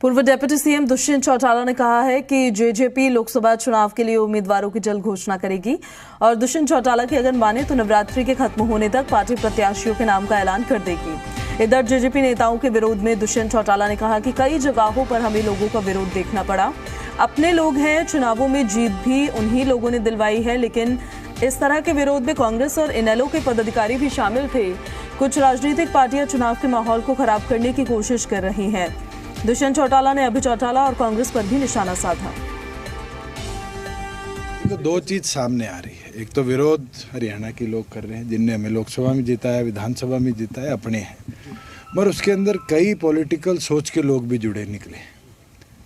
पूर्व deputy CM Dushyant Chautala ने कहा है कि जेजेपी लोकसभा चुनाव के लिए उम्मीदवारों की जल्द घोषणा करेगी और दुष्यंत चौटाला की अगर माने तो नवरात्रि के खत्म होने तक पार्टी प्रत्याशियों के नाम का ऐलान कर देगी। इधर जेजेपी नेताओं के विरोध में दुष्यंत चौटाला ने कहा कि कई जगहों पर हमें लोगों का विरोध देखना पड़ा। अपने लोग हैं, चुनावों में जीत भी उन्हीं लोगों ने दिलवाई है, लेकिन इस तरह के विरोध में कांग्रेस और इनेलो के पदाधिकारी भी शामिल थे। कुछ राजनीतिक पार्टियां चुनाव के माहौल को खराब करने की कोशिश कर रही हैं। दुष्यंत चौटाला ने अभी चौटाला और कांग्रेस पर भी निशाना साधा। तो दो चीज सामने आ रही है। एक तो विरोध हरियाणा के लोग कर रहे हैं, जिनने हमें लोकसभा में जीता है, विधानसभा में जीता है, अपने हैं, मगर उसके अंदर कई पॉलिटिकल सोच के लोग भी जुड़े निकले।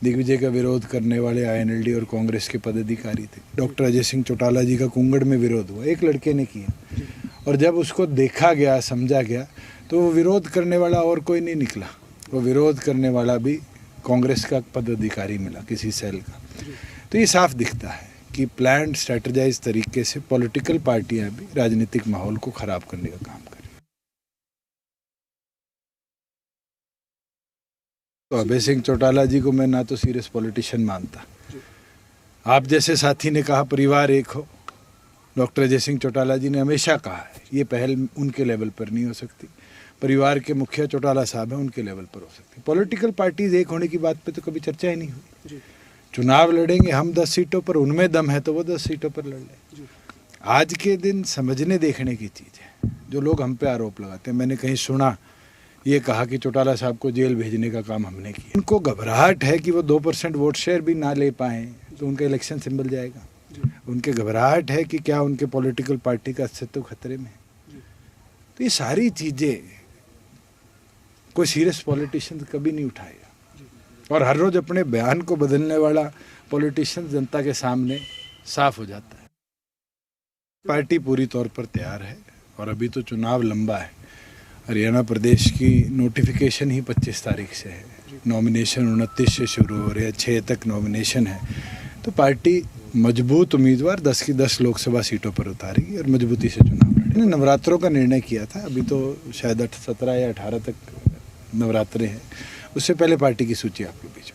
दिग्विजय का विरोध करने वाले आईएनएलडी और कांग्रेस के पदाधिकारी थे। डॉक्टर अजय सिंह चौटाला जी का कुंगड़ में विरोध हुआ, एक लड़के ने किया, और जब उसको देखा गया, समझा गया, तो वो विरोध करने वाला और कोई नहीं निकला। वो विरोध करने वाला भी कांग्रेस का पदाधिकारी मिला, किसी सेल का। तो ये साफ दिखता है कि प्लान्ड स्ट्रेटेजाइज तरीके से पॉलिटिकल पार्टियां भी राजनीतिक माहौल को खराब करने का काम कर रही हैं। तो अभय सिंह चौटाला जी को मैं ना तो सीरियस पॉलिटिशियन मानता। आप जैसे साथी ने कहा परिवार एक हो, डॉक्टर अजय सिंह चौटाला जी ने हमेशा कहा है ये पहल उनके लेवल पर नहीं हो सकती। परिवार के मुखिया चौटाला साहब हैं, उनके लेवल पर हो सकती। पॉलिटिकल पार्टीज एक होने की बात पे तो कभी चर्चा ही नहीं हुई। चुनाव लड़ेंगे हम 10 सीटों पर, उनमें दम है तो वो 10 सीटों पर लड़ लें। आज के दिन समझने देखने की चीज़ है। जो लोग हम पे आरोप लगाते हैं, मैंने कहीं सुना ये कहा कि चौटाला साहब को जेल भेजने का काम हमने किया। उनको घबराहट है कि वो 2% वोट शेयर भी ना ले पाएँ तो उनका इलेक्शन सिंबल जाएगा। उनके घबराहट है कि क्या उनके पॉलिटिकल पार्टी का अस्तित्व खतरे में है। तो ये सारी चीज़ें कोई सीरियस पॉलिटिशियन कभी नहीं उठाएगा, और हर रोज अपने बयान को बदलने वाला पॉलिटिशियन जनता के सामने साफ हो जाता है। पार्टी पूरी तौर पर तैयार है, और अभी तो चुनाव लंबा है। हरियाणा प्रदेश की नोटिफिकेशन ही 25 तारीख से है, नॉमिनेशन 29 से शुरू हो रहे हैं, 6 तक नॉमिनेशन है। तो पार्टी मजबूत उम्मीदवार 10 की 10 लोकसभा सीटों पर उतारेगी और मजबूती से चुनाव लड़ेगी। नवरात्रों का निर्णय किया था, अभी तो शायद 17 या 18 तक नवरात्रे हैं। उससे पहले पार्टी की सूची आपके बीच में